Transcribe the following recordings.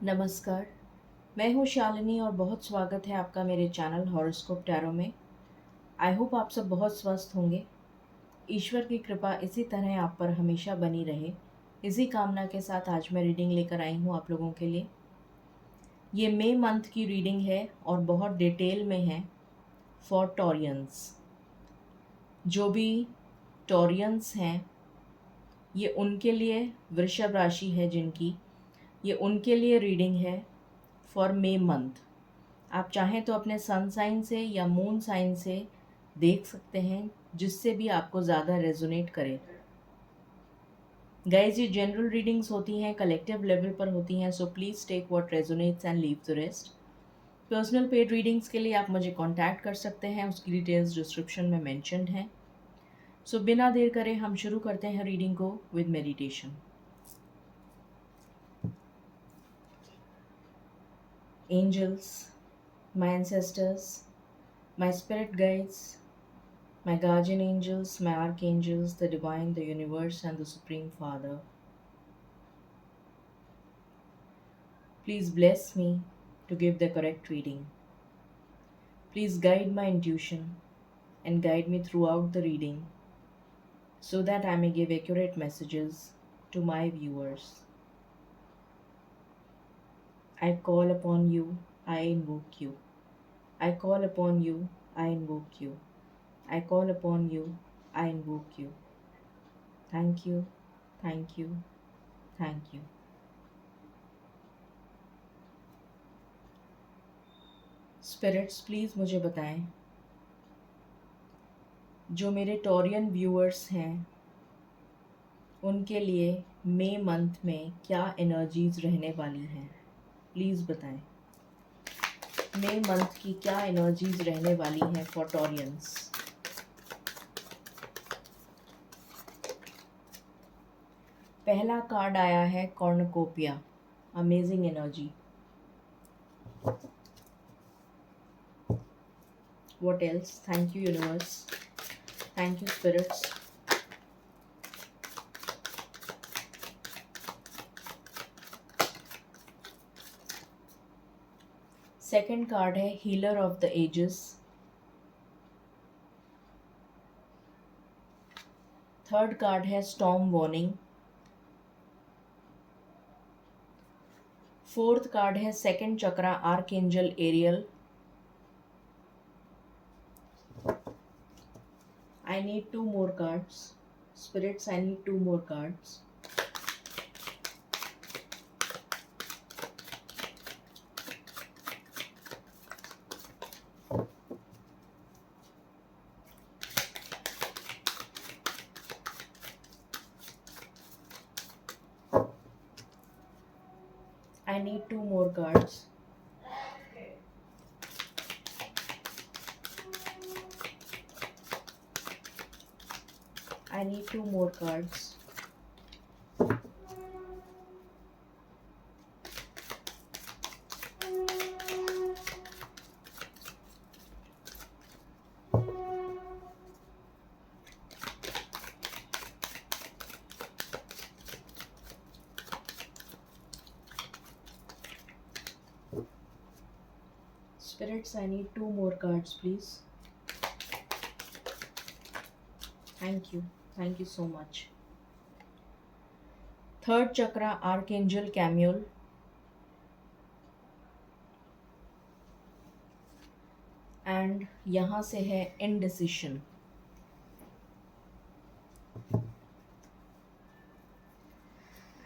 नमस्कार। मैं हूँ शालिनी और बहुत स्वागत है आपका मेरे चैनल हॉरोस्कोप टैरो में। आई होप आप सब बहुत स्वस्थ होंगे। ईश्वर की कृपा इसी तरह आप पर हमेशा बनी रहे, इसी कामना के साथ आज मैं रीडिंग लेकर आई हूँ आप लोगों के लिए। ये मई मंथ की रीडिंग है और बहुत डिटेल में है फॉर टॉरियंस। जो भी टॉरियंस हैं, ये उनके लिए, वृषभ राशि है जिनकी, ये उनके लिए रीडिंग है फॉर मई मंथ। आप चाहें तो अपने सन साइन से या मून साइन से देख सकते हैं, जिससे भी आपको ज़्यादा रेजोनेट करे। गाइज, ये जनरल रीडिंग्स होती हैं, कलेक्टिव लेवल पर होती हैं, so please take what resonates and leave the rest. Personal paid readings के लिए आप मुझे कांटेक्ट कर सकते हैं, उसकी डिटेल्स डिस्क्रिप्शन में मेंशन्ड हैं। सो बिना देर करे हम शुरू करते हैं रीडिंग को with meditation. Angels, my ancestors, my spirit guides, my guardian angels, my archangels, the divine, the universe, and the Supreme Father. Please bless me to give the correct reading. Please guide my intuition and guide me throughout the reading so that I may give accurate messages to my viewers. I call upon you, I invoke you. I call upon you, I invoke you. I call upon you, I invoke you. Thank you, thank you, thank you. Spirits, please मुझे बताएं, जो मेरे Taurean viewers हैं उनके लिए मई month में क्या energies रहने वाली हैं। प्लीज़ बताएं, मई मंथ की क्या एनर्जीज रहने वाली हैं फॉर टॉरियंस। पहला कार्ड आया है cornucopia, amazing energy. What else? Thank you universe, thank you spirits. Second card है healer of the ages. Third card है स्टॉर्म वार्निंग। फोर्थ कार्ड है second chakra, archangel Ariel. I need two more cards. Spirits, I need two more cards. I need two more cards. I need two more cards. Spirits, I need two more cards, please. Thank you. Thank you so much. Third chakra, Archangel Camiel. And यहाँ से है indecision.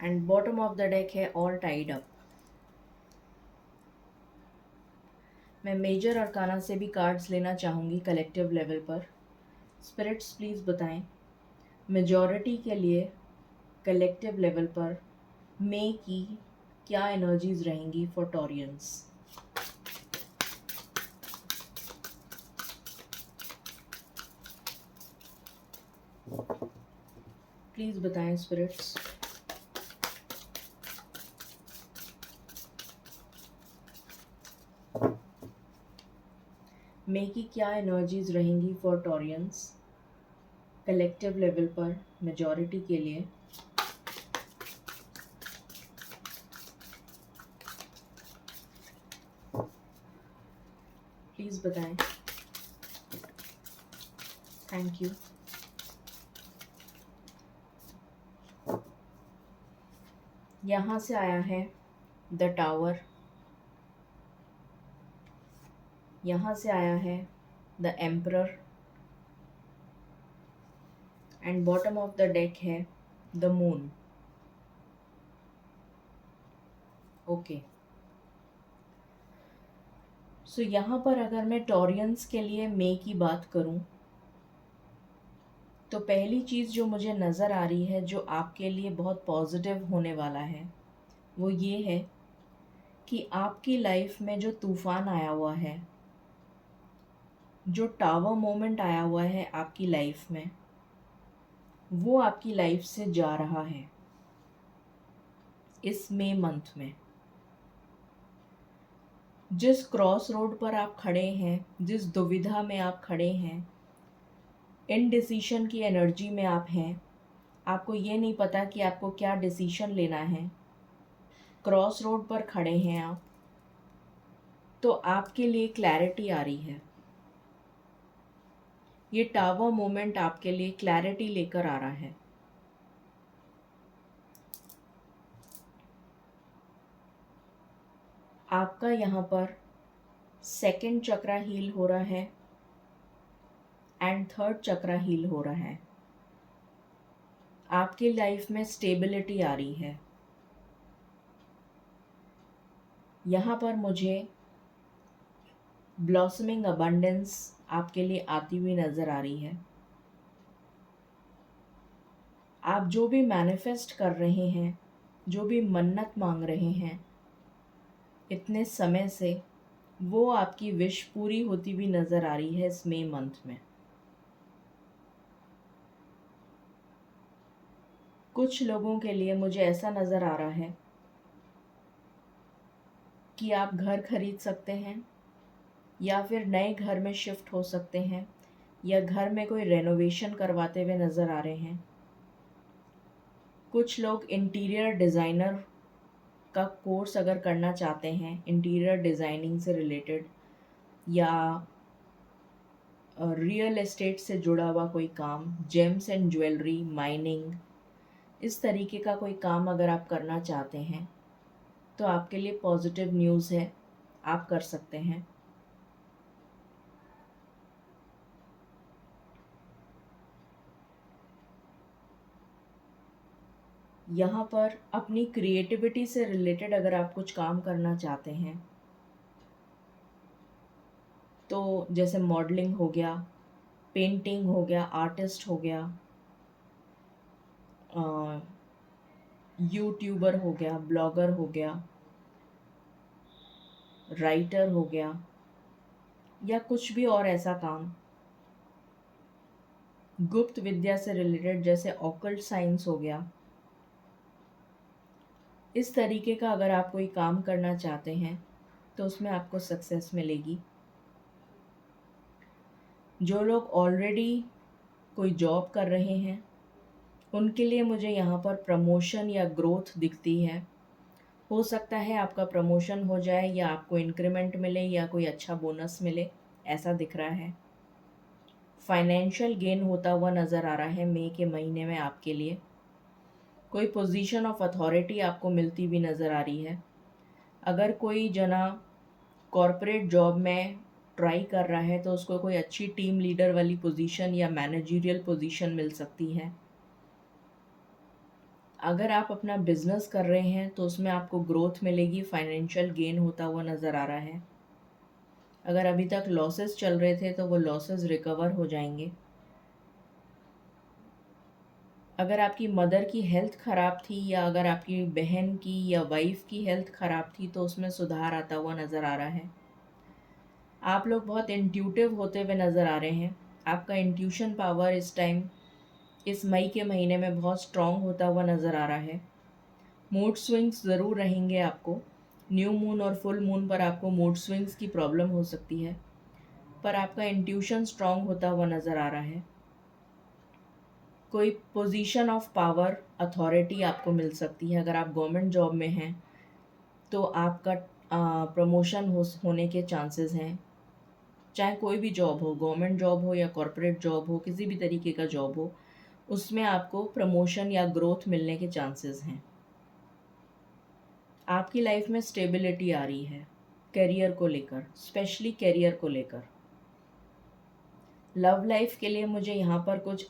And bottom of the deck है all tied up. मैं major arcana से भी cards लेना चाहूँगी collective level पर। स्पिरिट्स, प्लीज़ बताएं, मेजॉरिटी के लिए कलेक्टिव लेवल पर मई की क्या एनर्जीज रहेंगी फॉर टॉरियंस। प्लीज़ बताएं स्पिरिट्स। मई की क्या एनर्जीज रहेंगी फॉर टॉरियंस कलेक्टिव लेवल पर मेजॉरिटी के लिए। प्लीज़ बताएं। Thank you. यहाँ से आया है द टावर, यहाँ से आया है the emperor, and bottom of the deck है द मून। ओके, सो यहाँ पर अगर मैं टॉरियंस के लिए मे की बात करूँ तो पहली चीज़ जो मुझे नज़र आ रही है जो आपके लिए बहुत पॉजिटिव होने वाला है वो ये है कि आपकी लाइफ में जो तूफ़ान आया हुआ है, जो टावर मोमेंट आया हुआ है आपकी लाइफ में, वो आपकी लाइफ से जा रहा है इस मई मंथ में। जिस क्रॉस रोड पर आप खड़े हैं, जिस दुविधा में आप खड़े हैं, इनडिसीशन की एनर्जी में आप हैं, आपको ये नहीं पता कि आपको क्या डिसीशन लेना है, क्रॉस रोड पर खड़े हैं आप, तो आपके लिए क्लैरिटी आ रही है। ये टावर मोमेंट आपके लिए क्लैरिटी लेकर आ रहा है। आपका यहाँ पर सेकंड चक्रा हील हो रहा है एंड थर्ड चक्रा हील हो रहा है। आपकी लाइफ में स्टेबिलिटी आ रही है। यहाँ पर मुझे ब्लॉसमिंग अबंडेंस आपके लिए आती हुई नज़र आ रही है। आप जो भी मैनिफेस्ट कर रहे हैं, जो भी मन्नत मांग रहे हैं इतने समय से, वो आपकी विश पूरी होती हुई नज़र आ रही है इस मई मंथ में। कुछ लोगों के लिए मुझे ऐसा नज़र आ रहा है कि आप घर खरीद सकते हैं या फिर नए घर में शिफ्ट हो सकते हैं या घर में कोई रेनोवेशन करवाते हुए नज़र आ रहे हैं। कुछ लोग इंटीरियर डिज़ाइनर का कोर्स अगर करना चाहते हैं, इंटीरियर डिज़ाइनिंग से रिलेटेड या रियल एस्टेट से जुड़ा हुआ कोई काम, जेम्स एंड ज्वेलरी, माइनिंग, इस तरीके का कोई काम अगर आप करना चाहते हैं तो आपके लिए पॉजिटिव न्यूज़ है, आप कर सकते हैं। यहाँ पर अपनी क्रिएटिविटी से रिलेटेड अगर आप कुछ काम करना चाहते हैं तो जैसे मॉडलिंग हो गया, पेंटिंग हो गया, आर्टिस्ट हो गया, यूट्यूबर हो गया, ब्लॉगर हो गया, राइटर हो गया, या कुछ भी और ऐसा काम गुप्त विद्या से रिलेटेड जैसे ऑकल्ट साइंस हो गया, इस तरीके का अगर आप कोई काम करना चाहते हैं तो उसमें आपको सक्सेस मिलेगी। जो लोग ऑलरेडी कोई जॉब कर रहे हैं उनके लिए मुझे यहाँ पर प्रमोशन या ग्रोथ दिखती है। हो सकता है आपका प्रमोशन हो जाए या आपको इंक्रीमेंट मिले या कोई अच्छा बोनस मिले, ऐसा दिख रहा है। फाइनेंशियल गेन होता हुआ नज़र आ रहा है मई के महीने में आपके लिए। कोई पोजीशन ऑफ अथॉरिटी आपको मिलती हुई नज़र आ रही है। अगर कोई जना कॉरपोरेट जॉब में ट्राई कर रहा है तो उसको कोई अच्छी टीम लीडर वाली पोजीशन या मैनेजरियल पोजीशन मिल सकती है। अगर आप अपना बिजनेस कर रहे हैं तो उसमें आपको ग्रोथ मिलेगी, फाइनेंशियल गेन होता हुआ नज़र आ रहा है। अगर अभी तक लॉसेस चल रहे थे तो वो लॉसेस रिकवर हो जाएंगे। अगर आपकी मदर की हेल्थ ख़राब थी या अगर आपकी बहन की या वाइफ की हेल्थ ख़राब थी तो उसमें सुधार आता हुआ नज़र आ रहा है। आप लोग बहुत इंट्यूटिव होते हुए नज़र आ रहे हैं। आपका इंट्यूशन पावर इस टाइम इस मई के महीने में बहुत स्ट्रॉन्ग होता हुआ नज़र आ रहा है। मूड स्विंग्स ज़रूर रहेंगे आपको। न्यू मून और फुल मून पर आपको मूड स्विंग्स की प्रॉब्लम हो सकती है, पर आपका इंट्यूशन स्ट्रॉन्ग होता हुआ नज़र आ रहा है। कोई पोजीशन ऑफ पावर, अथॉरिटी आपको मिल सकती है। अगर आप गवर्नमेंट जॉब में हैं तो आपका प्रमोशन होने के चांसेस हैं। चाहे कोई भी जॉब हो, गवर्नमेंट जॉब हो या कॉरपोरेट जॉब हो, किसी भी तरीके का जॉब हो, उसमें आपको प्रमोशन या ग्रोथ मिलने के चांसेस हैं। आपकी लाइफ में स्टेबिलिटी आ रही है करियर को लेकर, स्पेशली करियर को लेकर। लव लाइफ के लिए मुझे यहाँ पर कुछ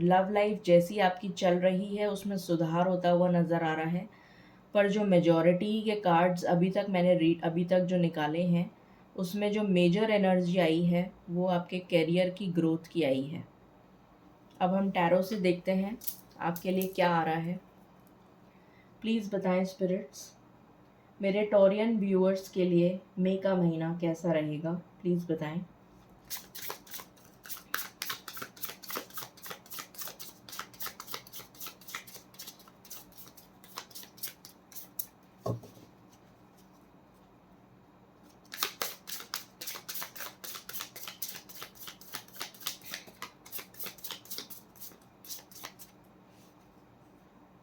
लव लाइफ जैसी आपकी चल रही है उसमें सुधार होता हुआ नज़र आ रहा है, पर जो मेजॉरिटी के कार्ड्स अभी तक जो निकाले हैं उसमें जो मेजर एनर्जी आई है वो आपके करियर की ग्रोथ की आई है। अब हम टैरो से देखते हैं आपके लिए क्या आ रहा है। प्लीज़ बताएं स्पिरिट्स, मेरे टॉरियन व्यूअर्स के लिए मई का महीना कैसा रहेगा, प्लीज़ बताएं।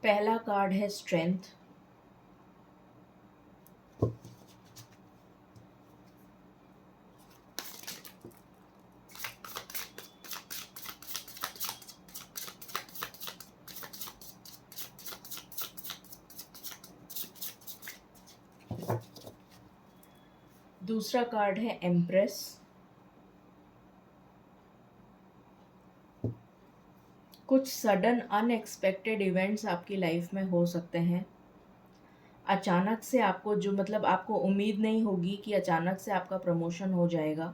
पहला कार्ड है स्ट्रेंथ। दूसरा कार्ड है एम्प्रेस। कुछ सडन अनएक्सपेक्टेड इवेंट्स आपकी लाइफ में हो सकते हैं। अचानक से आपको जो मतलब आपको उम्मीद नहीं होगी कि अचानक से आपका प्रमोशन हो जाएगा,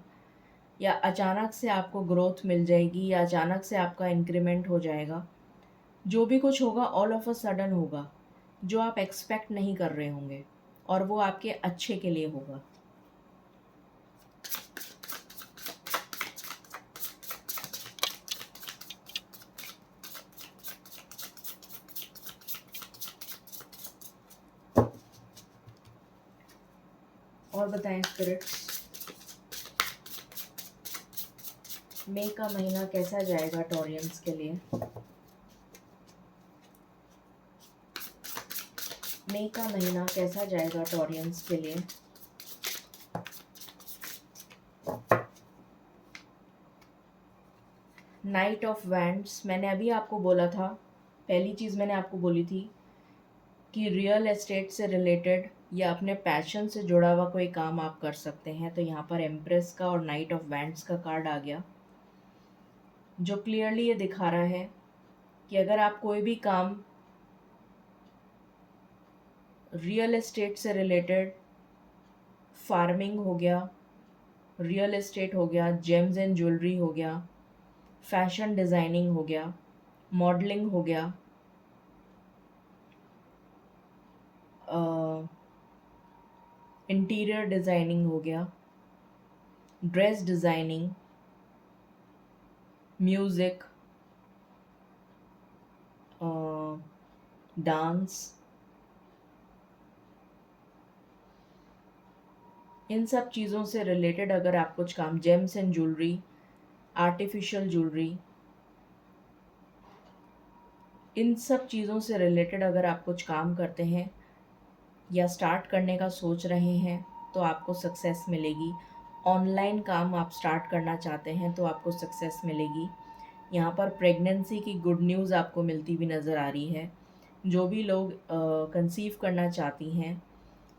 या अचानक से आपको ग्रोथ मिल जाएगी, या अचानक से आपका इंक्रीमेंट हो जाएगा। जो भी कुछ होगा ऑल ऑफ अ सडन होगा, जो आप एक्सपेक्ट नहीं कर रहे होंगे, और वो आपके अच्छे के लिए होगा। और बताएं स्पिरिट्स, मई का महीना कैसा जाएगा टॉरियंस के लिए। मई का महीना कैसा जाएगा टॉरियंस के लिए। नाइट ऑफ वैंड्स, मैंने अभी आपको बोला था, पहली चीज़ मैंने आपको बोली थी कि रियल एस्टेट से रिलेटेड या अपने पैशन से जुड़ा हुआ कोई काम आप कर सकते हैं। तो यहाँ पर एम्प्रेस का और नाइट ऑफ वैंड्स का कार्ड आ गया, जो क्लियरली ये दिखा रहा है कि अगर आप कोई भी काम रियल एस्टेट से रिलेटेड, फार्मिंग हो गया, रियल एस्टेट हो गया, जेम्स एंड ज्वेलरी हो गया, फैशन डिज़ाइनिंग हो गया, मॉडलिंग हो गया, इंटीरियर डिज़ाइनिंग हो गया, ड्रेस डिज़ाइनिंग, म्यूज़िक, डांस, इन सब चीज़ों से रिलेटेड अगर आप कुछ काम, gems and jewellery, artificial jewellery, इन सब चीज़ों से रिलेटेड अगर आप कुछ काम करते हैं या स्टार्ट करने का सोच रहे हैं तो आपको सक्सेस मिलेगी। ऑनलाइन काम आप स्टार्ट करना चाहते हैं तो आपको सक्सेस मिलेगी। यहाँ पर प्रेगनेंसी की गुड न्यूज़ आपको मिलती हुई नज़र आ रही है। जो भी लोग कंसीव करना चाहती हैं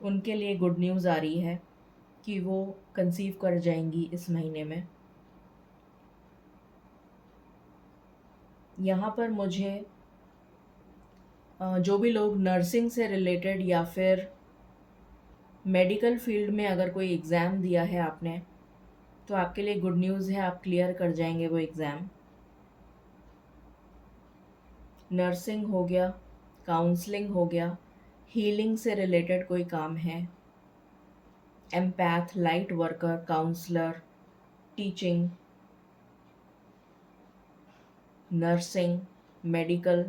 उनके लिए गुड न्यूज़ आ रही है कि वो कंसीव कर जाएंगी इस महीने में। यहाँ पर मुझे जो भी लोग नर्सिंग से रिलेटेड या फिर मेडिकल फील्ड में अगर कोई एग्ज़ाम दिया है आपने, तो आपके लिए गुड न्यूज़ है, आप क्लियर कर जाएंगे वो एग्ज़ाम। नर्सिंग हो गया, काउंसलिंग हो गया, हीलिंग से रिलेटेड कोई काम है, empath, light worker, counsellor, teaching, nursing, medical,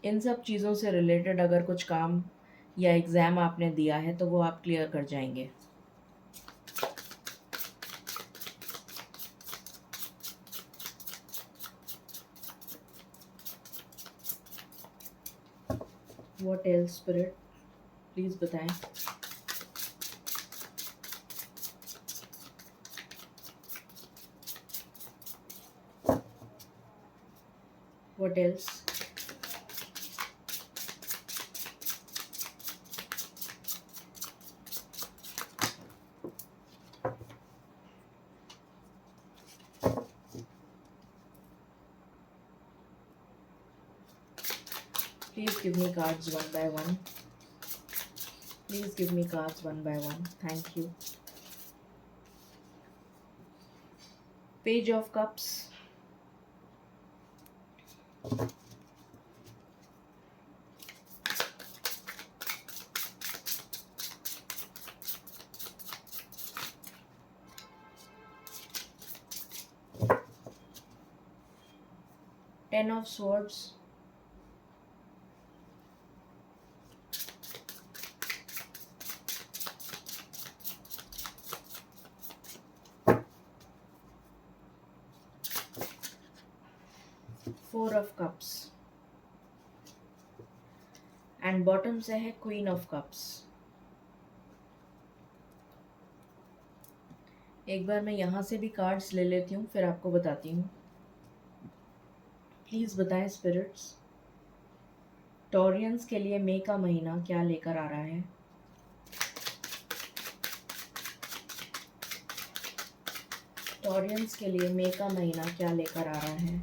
इन सब चीज़ों से रिलेटेड अगर कुछ काम या एग्ज़ाम आपने दिया है तो वो आप क्लियर कर जाएंगे। व्हाट एल्स स्पिरिट, प्लीज़ बताएं। What else? Please give me cards one by one. Please give me cards one by one. Thank you. Page of Cups. Ten of Swords. Four of Cups. And bottom से है queen of cups. एक बार मैं यहाँ से भी cards ले लेती हूँ, फिर आपको बताती हूँ। प्लीज़ बताएं स्पिरिट्स, टॉरियंस के लिए मई का महीना क्या लेकर आ रहा है। टॉरियंस के लिए मई का महीना क्या लेकर आ रहा है।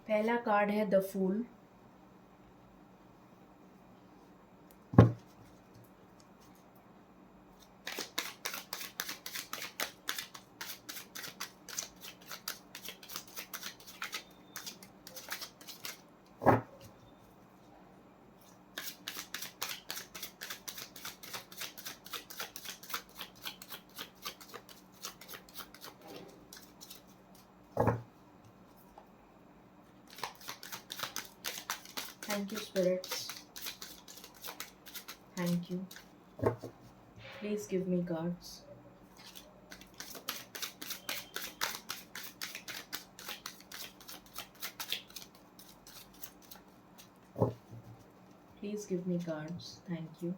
पहला कार्ड है the fool. Thank you, spirits. Thank you. Please give me cards. Please give me cards. Thank you.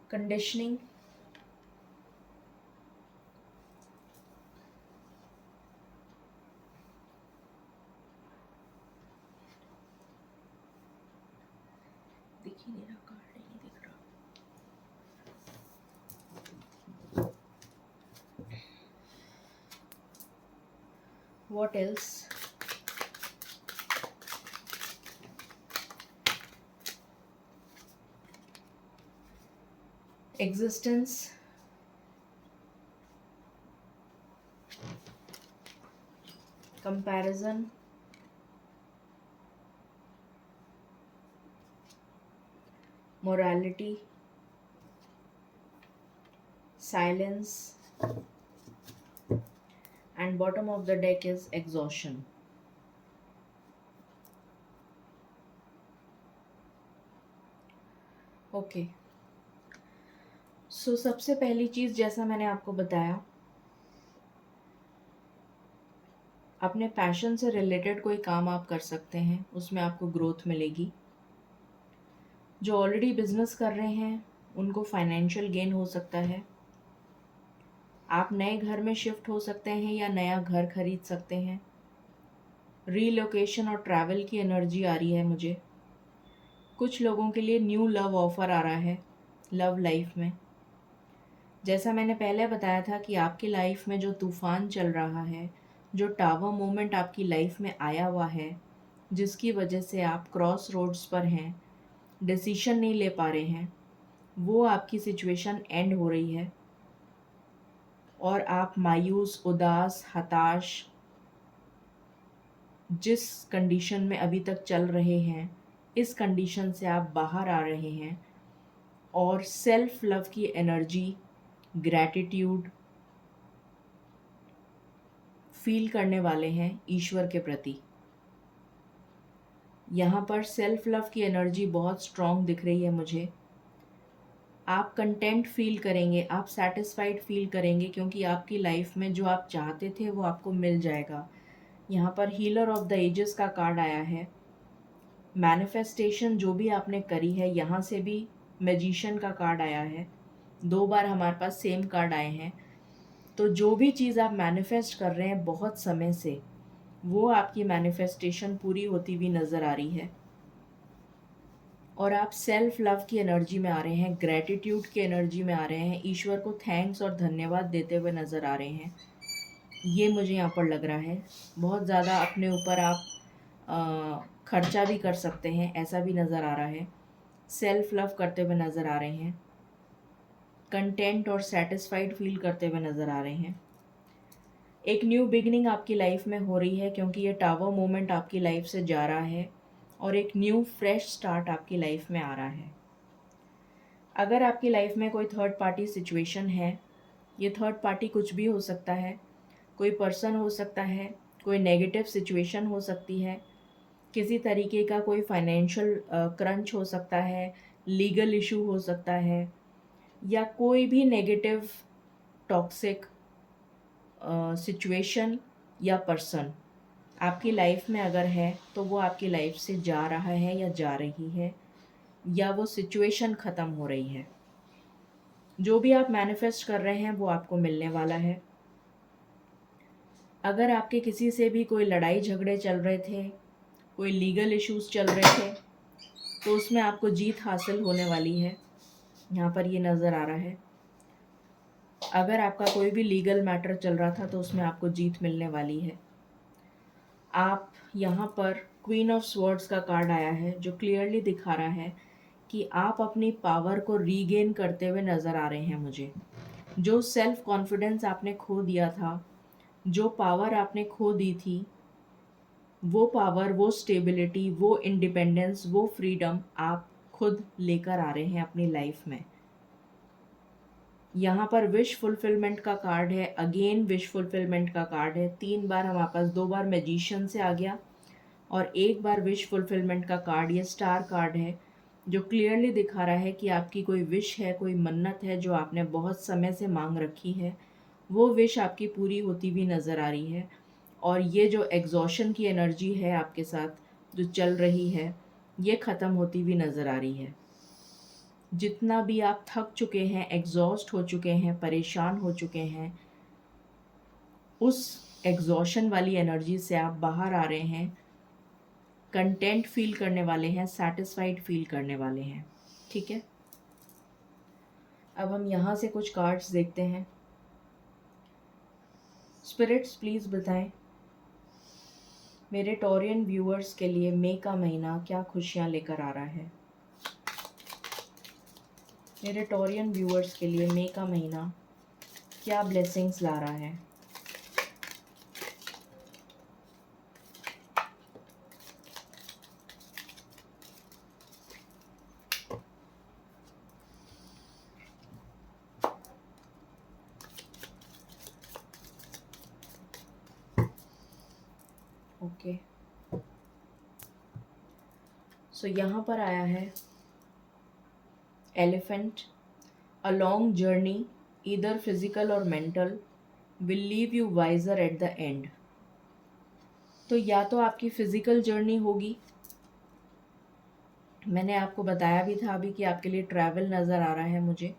Conditioning. दिख ही नहीं रहा, कार्ड ही नहीं दिख रहा। What else? Existence. Comparison. Morality. Silence. And bottom of the deck is exhaustion. Okay, so सबसे पहली चीज़, जैसा मैंने आपको बताया, अपने पैशन से रिलेटेड कोई काम आप कर सकते हैं, उसमें आपको ग्रोथ मिलेगी। जो ऑलरेडी बिजनेस कर रहे हैं उनको फाइनेंशियल गेन हो सकता है। आप नए घर में शिफ्ट हो सकते हैं या नया घर खरीद सकते हैं। रीलोकेशन और ट्रैवल की एनर्जी आ रही है मुझे। कुछ लोगों के लिए न्यू लव ऑफ़र आ रहा है लव लाइफ में। जैसा मैंने पहले बताया था कि आपकी लाइफ में जो तूफ़ान चल रहा है, जो टावर मोमेंट आपकी लाइफ में आया हुआ है, जिसकी वजह से आप क्रॉस रोड्स पर हैं, डिसीजन नहीं ले पा रहे हैं, वो आपकी सिचुएशन एंड हो रही है और आप मायूस, उदास, हताश जिस कंडीशन में अभी तक चल रहे हैं, इस कंडीशन से आप बाहर आ रहे हैं और सेल्फ लव की एनर्जी, ग्रैटिट्यूड फील करने वाले हैं ईश्वर के प्रति। यहाँ पर सेल्फ लव की एनर्जी बहुत स्ट्रॉन्ग दिख रही है मुझे। आप कंटेंट फील करेंगे, आप सेटिस्फाइड फील करेंगे, क्योंकि आपकी लाइफ में जो आप चाहते थे वो आपको मिल जाएगा। यहाँ पर हीलर ऑफ द एजेस का कार्ड आया है। मैनिफेस्टेशन जो भी आपने करी है, यहाँ से भी मैजिशियन का कार्ड आया है। 2 बार हमारे पास सेम कार्ड आए हैं। तो जो भी चीज़ आप मैनिफेस्ट कर रहे हैं बहुत समय से, वो आपकी मैनिफेस्टेशन पूरी होती हुई नज़र आ रही है और आप सेल्फ लव की एनर्जी में आ रहे हैं, ग्रैटिट्यूड की एनर्जी में आ रहे हैं, ईश्वर को थैंक्स और धन्यवाद देते हुए नज़र आ रहे हैं। ये मुझे यहाँ पर लग रहा है। बहुत ज़्यादा अपने ऊपर आप खर्चा भी कर सकते हैं, ऐसा भी नज़र आ रहा है। सेल्फ लव करते हुए नज़र आ रहे हैं, कंटेंट और सेटिस्फाइड फील करते हुए नज़र आ रहे हैं। एक न्यू बिगनिंग आपकी लाइफ में हो रही है, क्योंकि ये टावर मोमेंट आपकी लाइफ से जा रहा है और एक न्यू फ्रेश स्टार्ट आपकी लाइफ में आ रहा है। अगर आपकी लाइफ में कोई थर्ड पार्टी सिचुएशन है, ये थर्ड पार्टी कुछ भी हो सकता है, कोई पर्सन हो सकता है, कोई नेगेटिव सिचुएशन हो सकती है, किसी तरीके का कोई फाइनेंशियल क्रंच हो सकता है, लीगल इशू हो सकता है, या कोई भी नेगेटिव टॉक्सिक सिचुएशन या पर्सन आपकी लाइफ में अगर है, तो वो आपकी लाइफ से जा रहा है या जा रही है, या वो सिचुएशन ख़त्म हो रही है। जो भी आप मैनिफेस्ट कर रहे हैं वो आपको मिलने वाला है। अगर आपके किसी से भी कोई लड़ाई झगड़े चल रहे थे, कोई लीगल इश्यूज चल रहे थे, तो उसमें आपको जीत हासिल होने वाली है, यहाँ पर ये नज़र आ रहा है। अगर आपका कोई भी लीगल मैटर चल रहा था तो उसमें आपको जीत मिलने वाली है। आप यहाँ पर क्वीन ऑफ स्वॉर्ड्स का कार्ड आया है, जो क्लियरली दिखा रहा है कि आप अपनी पावर को रीगेन करते हुए नज़र आ रहे हैं मुझे। जो सेल्फ कॉन्फिडेंस आपने खो दिया था, जो पावर आपने खो दी थी, वो पावर, वो स्टेबिलिटी, वो इंडिपेंडेंस, वो फ्रीडम आप खुद लेकर आ रहे हैं अपनी लाइफ में। यहाँ पर विश फुलफिलमेंट का कार्ड है, अगेन विश फुलफिलमेंट का कार्ड है। 3 बार हमारे पास, 2 बार मैजिशियन से आ गया और 1 बार विश फुलफिलमेंट का कार्ड, ये स्टार कार्ड है, जो क्लियरली दिखा रहा है कि आपकी कोई विश है, कोई मन्नत है जो आपने बहुत समय से मांग रखी है, वो विश आपकी पूरी होती हुई नज़र आ रही है। और ये जो एग्जॉशन की एनर्जी है आपके साथ जो चल रही है, ये ख़त्म होती हुई नज़र आ रही है। जितना भी आप थक चुके हैं, एग्जॉस्ट हो चुके हैं, परेशान हो चुके हैं, उस एग्जॉशन वाली एनर्जी से आप बाहर आ रहे हैं, कंटेंट फील करने वाले हैं, सेटिस्फाइड फील करने वाले हैं। ठीक है, अब हम यहाँ से कुछ कार्ड्स देखते हैं। स्पिरिट्स प्लीज़ बताएं मेरे टॉरियन व्यूअर्स के लिए मई का महीना क्या खुशियाँ लेकर आ रहा है। मेरे टॉरियन व्यूअर्स के लिए मई का महीना क्या ब्लेसिंग्स ला रहा है। ओके, सो यहाँ पर आया है elephant. A long journey, either physical और mental, will leave you wiser at the end. तो या तो आपकी फिजिकल जर्नी होगी, मैंने आपको बताया भी था अभी कि आपके लिए ट्रैवल नज़र आ रहा है मुझे।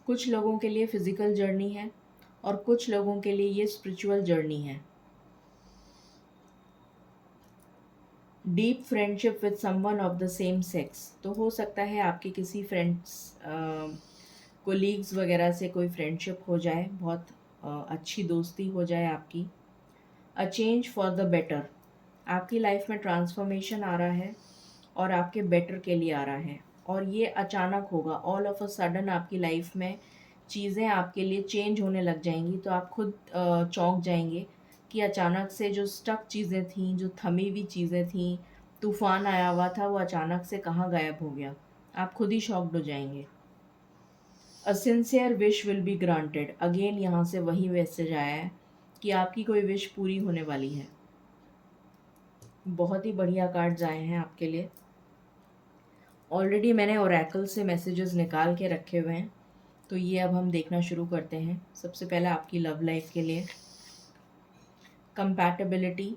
कुछ लोगों के लिए फिजिकल जर्नी है और कुछ लोगों के लिए ये स्पिरिचुअल जर्नी है। Deep friendship with someone of the same sex, तो हो सकता है आपके किसी फ्रेंड्स, कोलीग्स वगैरह से कोई फ्रेंडशिप हो जाए, बहुत अच्छी दोस्ती हो जाए आपकी। A change for the better. आपकी लाइफ में ट्रांसफॉर्मेशन आ रहा है और आपके बेटर के लिए आ रहा है, और ये अचानक होगा। ऑल ऑफ अ सडन आपकी लाइफ में चीज़ें आपके लिए चेंज होने लग जाएंगी, तो आप खुद चौंक जाएंगे कि अचानक से जो स्टक चीज़ें थीं, जो थमी हुई चीज़ें थीं, तूफान आया हुआ था, वो अचानक से कहाँ गायब हो गया। आप खुद ही शॉक्ड हो जाएंगे। अ sincere wish will be granted. Again यहाँ से वही मैसेज आया है कि आपकी कोई विश पूरी होने वाली है। बहुत ही बढ़िया कार्ड्स आए हैं आपके लिए। ऑलरेडी मैंने ओरेकल से मैसेजेस निकाल के रखे हुए हैं, तो ये अब हम देखना शुरू करते हैं। सबसे पहले आपकी लव लाइफ के लिए कंपैटिबिलिटी।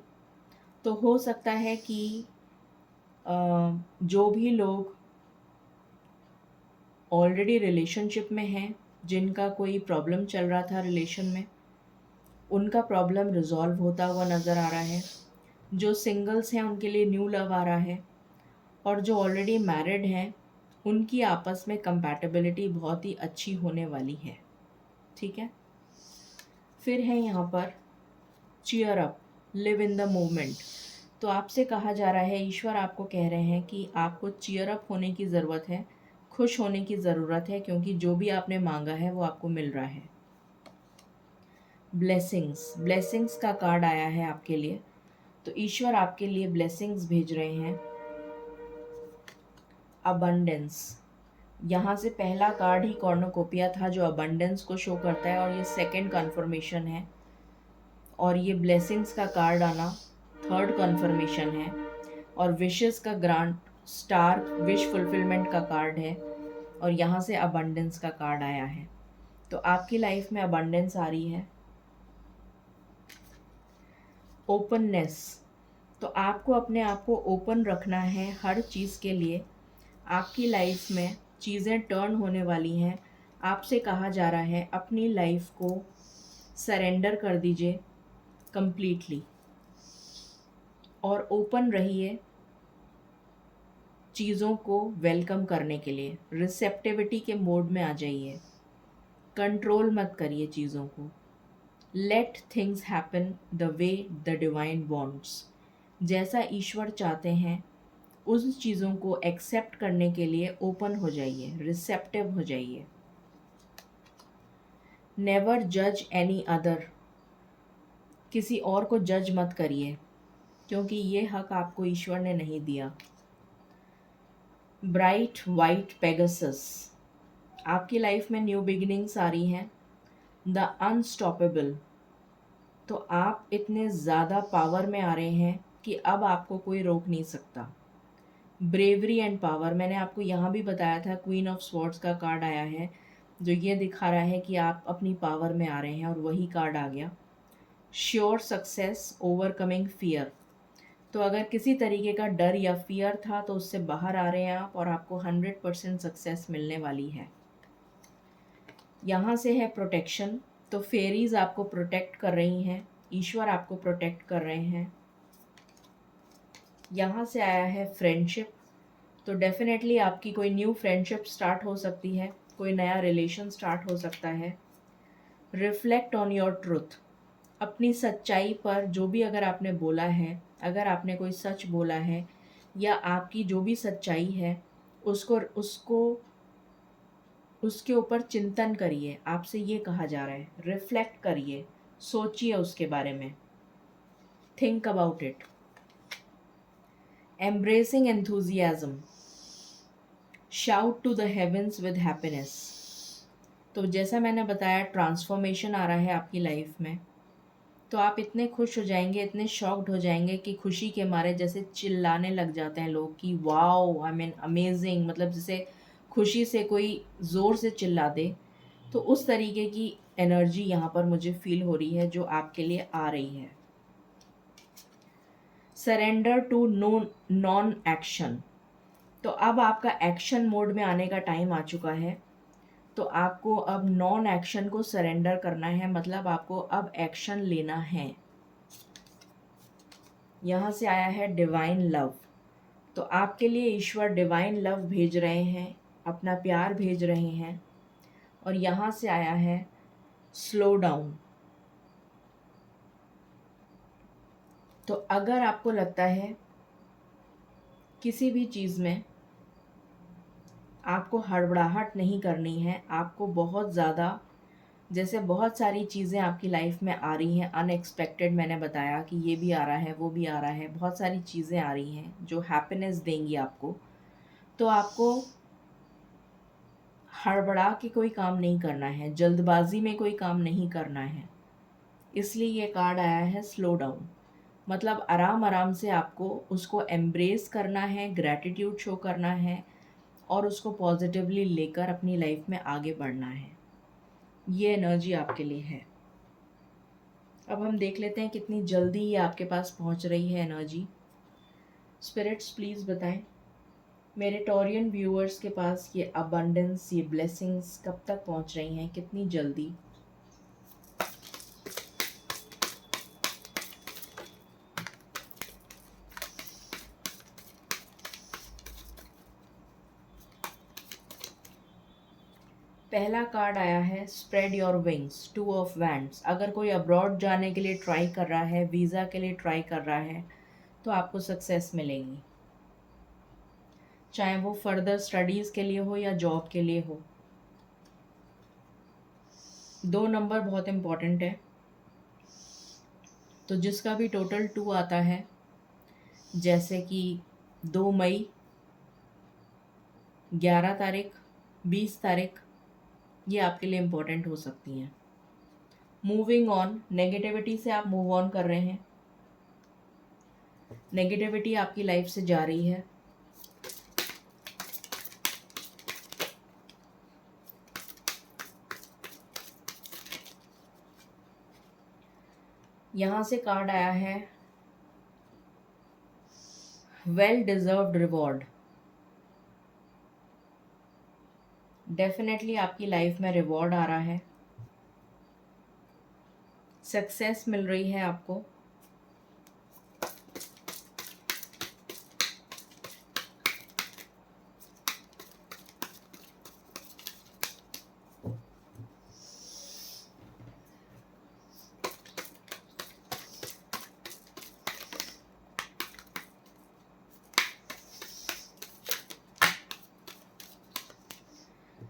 तो हो सकता है कि जो भी लोग ऑलरेडी रिलेशनशिप में हैं, जिनका कोई प्रॉब्लम चल रहा था रिलेशन में, उनका प्रॉब्लम रिजॉल्व होता हुआ नज़र आ रहा है। जो सिंगल्स हैं उनके लिए न्यू लव आ रहा है, और जो ऑलरेडी मैरिड हैं उनकी आपस में कंपैटिबिलिटी बहुत ही अच्छी होने वाली है। ठीक है। फिर है यहाँ पर cheer up, live in the moment. तो आपसे कहा जा रहा है, ईश्वर आपको कह रहे हैं कि आपको चीयर अप होने की ज़रूरत है, खुश होने की ज़रूरत है, क्योंकि जो भी आपने मांगा है वो आपको मिल रहा है। ब्लेसिंग्स, ब्लेसिंग्स का कार्ड आया है आपके लिए, तो ईश्वर आपके लिए ब्लेसिंग्स भेज रहे हैं। अबंडेंस, यहाँ से पहला कार्ड ही कॉर्नोकोपिया था जो अबंडेंस को शो करता है, और ये सेकंड कन्फर्मेशन है, और ये ब्लेसिंग्स का कार्ड आना थर्ड कन्फर्मेशन है, और विशेस का ग्रांट स्टार विश फुलफिलमेंट का कार्ड है, और यहाँ से अबंडेंस का कार्ड आया है। तो आपकी लाइफ में अबंडेंस आ रही है। ओपननेस, तो आपको अपने आप को ओपन रखना है हर चीज़ के लिए। आपकी लाइफ में चीज़ें टर्न होने वाली हैं। आपसे कहा जा रहा है अपनी लाइफ को सरेंडर कर दीजिए कंप्लीटली, और ओपन रहिए चीज़ों को वेलकम करने के लिए। रिसेप्टिविटी के मोड में आ जाइए, कंट्रोल मत करिए चीज़ों को। Let things happen the way the divine wants. जैसा ईश्वर चाहते हैं उस चीज़ों को एक्सेप्ट करने के लिए ओपन हो जाइए, रिसेप्टिव हो जाइए। नेवर जज एनी अदर, किसी और को जज मत करिए, क्योंकि ये हक आपको ईश्वर ने नहीं दिया। ब्राइट वाइट पेगासस, आपकी लाइफ में न्यू बिगिनिंग्स आ रही हैं। द अनस्टॉपेबल, तो आप इतने ज़्यादा पावर में आ रहे हैं कि अब आपको कोई रोक नहीं सकता। ब्रेवरी एंड पावर, मैंने आपको यहाँ भी बताया था, क्वीन ऑफ स्वॉर्ड्स का कार्ड आया है जो ये दिखा रहा है कि आप अपनी पावर में आ रहे हैं, और वही कार्ड आ गया। श्योर सक्सेस ओवरकमिंग फियर, तो अगर किसी तरीके का डर या फियर था तो उससे बाहर आ रहे हैं आप, और आपको 100% सक्सेस मिलने वाली है। यहाँ से है प्रोटेक्शन, तो फेरीज आपको प्रोटेक्ट कर रही हैं, ईश्वर आपको प्रोटेक्ट कर रहे हैं। यहाँ से आया है फ्रेंडशिप, तो डेफिनेटली आपकी कोई न्यू फ्रेंडशिप स्टार्ट हो सकती है, कोई नया रिलेशन स्टार्ट हो सकता है। रिफ्लेक्ट ऑन योर ट्रुथ, अपनी सच्चाई पर, जो भी अगर आपने बोला है, अगर आपने कोई सच बोला है, या आपकी जो भी सच्चाई है, उसको उसको उसके ऊपर चिंतन करिए। आपसे ये कहा जा रहा है, रिफ्लेक्ट करिए, सोचिए उसके बारे में, think about it. Embracing enthusiasm, shout to the heavens with happiness, तो जैसा मैंने बताया ट्रांसफॉर्मेशन आ रहा है आपकी लाइफ में, तो आप इतने खुश हो जाएंगे, इतने शॉक्ड हो जाएंगे कि खुशी के मारे जैसे चिल्लाने लग जाते हैं लोग कि वाओ, आई मीन अमेजिंग, मतलब जैसे खुशी से कोई ज़ोर से चिल्ला दे, तो उस तरीके की एनर्जी यहाँ पर मुझे फील हो रही है जो आपके लिए आ रही है। सरेंडर टू नॉन एक्शन, तो अब आपका एक्शन मोड में आने का टाइम आ चुका है, तो आपको अब नॉन एक्शन को सरेंडर करना है, मतलब आपको अब एक्शन लेना है। यहाँ से आया है डिवाइन लव, तो आपके लिए ईश्वर डिवाइन लव भेज रहे हैं, अपना प्यार भेज रहे हैं। और यहाँ से आया है स्लो डाउन, तो अगर आपको लगता है किसी भी चीज़ में आपको हड़बड़ाहट नहीं करनी है, आपको बहुत ज़्यादा, जैसे बहुत सारी चीज़ें आपकी लाइफ में आ रही हैं अनएक्सपेक्टेड, मैंने बताया कि ये भी आ रहा है, वो भी आ रहा है, बहुत सारी चीज़ें आ रही हैं जो हैप्पीनेस देंगी आपको, तो आपको हड़बड़ा के कोई काम नहीं करना है, जल्दबाजी में कोई काम नहीं करना है। इसलिए ये कार्ड आया है स्लो डाउन। मतलब आराम आराम से आपको उसको एम्ब्रेस करना है, ग्रैटिट्यूड शो करना है और उसको पॉजिटिवली लेकर अपनी लाइफ में आगे बढ़ना है। ये एनर्जी आपके लिए है। अब हम देख लेते हैं कितनी जल्दी ये आपके पास पहुंच रही है एनर्जी। स्पिरिट्स प्लीज़ बताएं मेरे टॉरियन व्यूअर्स के पास ये अबंडेंस, ये ब्लेसिंग्स कब तक पहुंच रही हैं, कितनी जल्दी। पहला कार्ड आया है spread your wings, 2 of wands. अगर कोई अब्रॉड जाने के लिए ट्राई कर रहा है, वीज़ा के लिए ट्राई कर रहा है, तो आपको सक्सेस मिलेगी, चाहे वो फर्दर स्टडीज़ के लिए हो या जॉब के लिए हो। 2 नंबर बहुत इम्पॉर्टेंट है, तो जिसका भी टोटल 2 आता है, जैसे कि 2 मई, 11 तारीख, 20 तारीख, ये आपके लिए इम्पोर्टेंट हो सकती हैं। मूविंग ऑन, नेगेटिविटी से आप मूव ऑन कर रहे हैं, नेगेटिविटी आपकी लाइफ से जा रही है। यहाँ से कार्ड आया है वेल डिजर्व्ड रिवॉर्ड। डेफिनेटली आपकी लाइफ में रिवॉर्ड आ रहा है, सक्सेस मिल रही है आपको।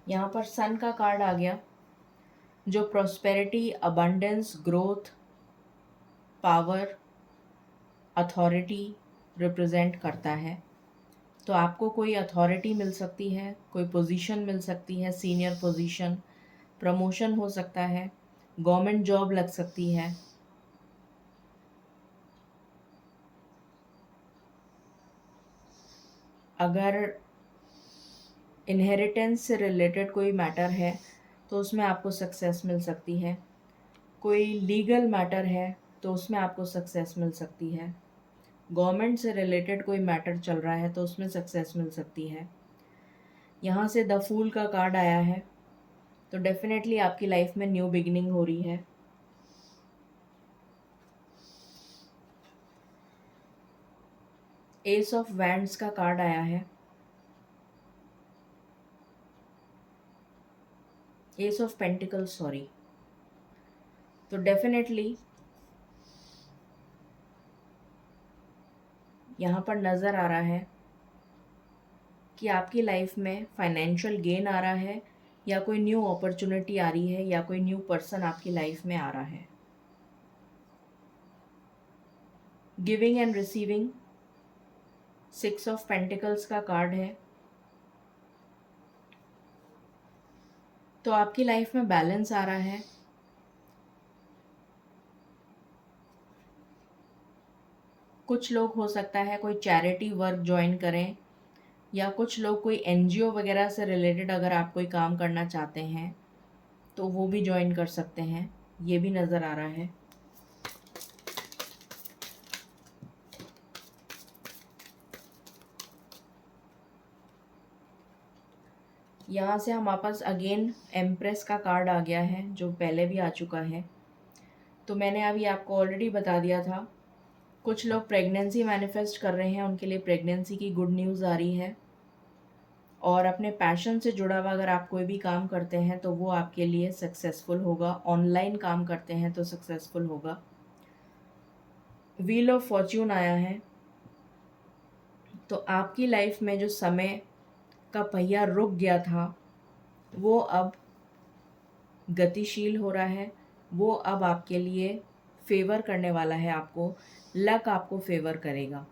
यहाँ पर सन का कार्ड आ गया, जो prosperity, abundance, growth, power, authority represent करता है। तो आपको कोई अथॉरिटी मिल सकती है, कोई पोजीशन मिल सकती है, सीनियर पोजीशन, प्रमोशन हो सकता है, गवर्नमेंट जॉब लग सकती है। अगर इनहेरिटेंस से रिलेटेड कोई मैटर है तो उसमें आपको सक्सेस मिल सकती है। कोई लीगल मैटर है तो उसमें आपको सक्सेस मिल सकती है। गवर्नमेंट से रिलेटेड कोई मैटर चल रहा है तो उसमें सक्सेस मिल सकती है। यहाँ से द फूल का कार्ड आया है, तो डेफिनेटली आपकी लाइफ में न्यू बिगिनिंग हो रही है। एस ऑफ वैंड्स का कार्ड आया है, एस ऑफ पेंटिकल्स, सॉरी। तो डेफिनेटली यहाँ पर नज़र आ रहा है कि आपकी लाइफ में फाइनेंशियल गेन आ रहा है, या कोई न्यू अपॉर्चुनिटी आ रही है, या कोई न्यू पर्सन आपकी लाइफ में आ रहा है। Giving and receiving, 6 of pentacles का कार्ड है। तो आपकी लाइफ में बैलेंस आ रहा है। कुछ लोग हो सकता है कोई चैरिटी वर्क ज्वाइन करें, या कुछ लोग कोई एनजीओ वगैरह से रिलेटेड अगर आप कोई काम करना चाहते हैं तो वो भी ज्वाइन कर सकते हैं, ये भी नज़र आ रहा है। यहाँ से हम वापस अगेन एम्प्रेस का कार्ड आ गया है, जो पहले भी आ चुका है। तो मैंने अभी आपको ऑलरेडी बता दिया था, कुछ लोग प्रेगनेंसी मैनिफेस्ट कर रहे हैं, उनके लिए प्रेगनेंसी की गुड न्यूज़ आ रही है। और अपने पैशन से जुड़ा हुआ अगर आप कोई भी काम करते हैं तो वो आपके लिए सक्सेसफुल होगा। ऑनलाइन काम करते हैं तो सक्सेसफुल होगा। व्हील ऑफ फॉर्च्यून आया है। तो आपकी लाइफ में जो समय का पहिया रुक गया था वो अब गतिशील हो रहा है, वो अब आपके लिए फेवर करने वाला है। आपको लक आपको फेवर करेगा।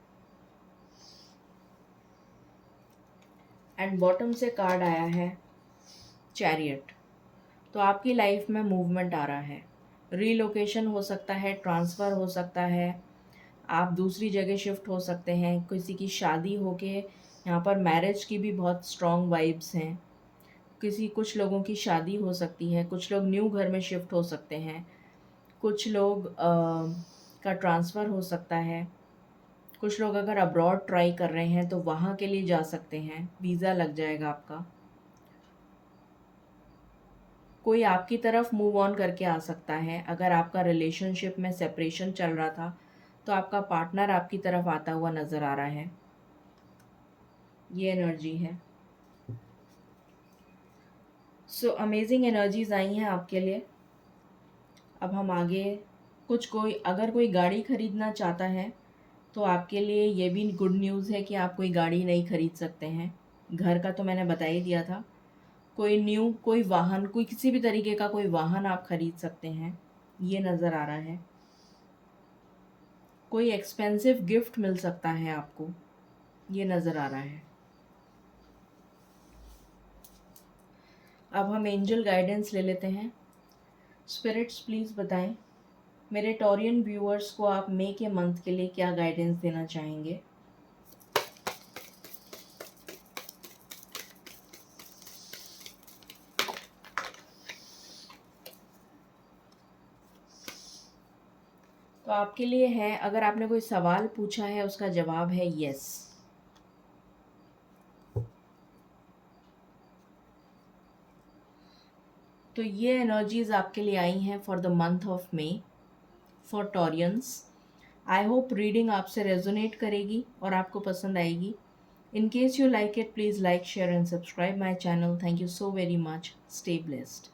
एंड बॉटम से कार्ड आया है चैरियट। तो आपकी लाइफ में मूवमेंट आ रहा है, रीलोकेशन हो सकता है, ट्रांसफ़र हो सकता है, आप दूसरी जगह शिफ्ट हो सकते हैं, किसी की शादी होके यहाँ पर मैरिज की भी बहुत स्ट्रॉन्ग वाइब्स हैं। कुछ लोगों की शादी हो सकती है, कुछ लोग न्यू घर में शिफ्ट हो सकते हैं, कुछ लोग का ट्रांसफ़र हो सकता है, कुछ लोग अगर अब्रॉड ट्राई कर रहे हैं तो वहाँ के लिए जा सकते हैं, वीज़ा लग जाएगा आपका। कोई आपकी तरफ मूव ऑन करके आ सकता है। अगर आपका रिलेशनशिप में सेपरेशन चल रहा था तो आपका पार्टनर आपकी तरफ आता हुआ नज़र आ रहा है। ये एनर्जी है। सो अमेजिंग एनर्जीज आई हैं आपके लिए। अब हम आगे अगर कोई गाड़ी खरीदना चाहता है तो आपके लिए ये भी गुड न्यूज़ है कि आप कोई गाड़ी नहीं खरीद सकते हैं। घर का तो मैंने बता ही दिया था। कोई वाहन, कोई किसी भी तरीके का कोई वाहन आप खरीद सकते हैं, ये नज़र आ रहा है। कोई एक्सपेंसिव गिफ्ट मिल सकता है आपको, ये नज़र आ रहा है। अब हम एंजल गाइडेंस ले लेते हैं। स्पिरिट्स प्लीज़ बताएं मेरे टॉरियन व्यूअर्स को आप मई के मंथ के लिए क्या गाइडेंस देना चाहेंगे। तो आपके लिए है, अगर आपने कोई सवाल पूछा है उसका जवाब है यस। तो ये एनर्जीज आपके लिए आई हैं for the month of May for Taureans. I hope reading आपसे रेजोनेट करेगी और आपको पसंद आएगी। In case you like it, please like, share and subscribe my channel. Thank you so very much. Stay blessed.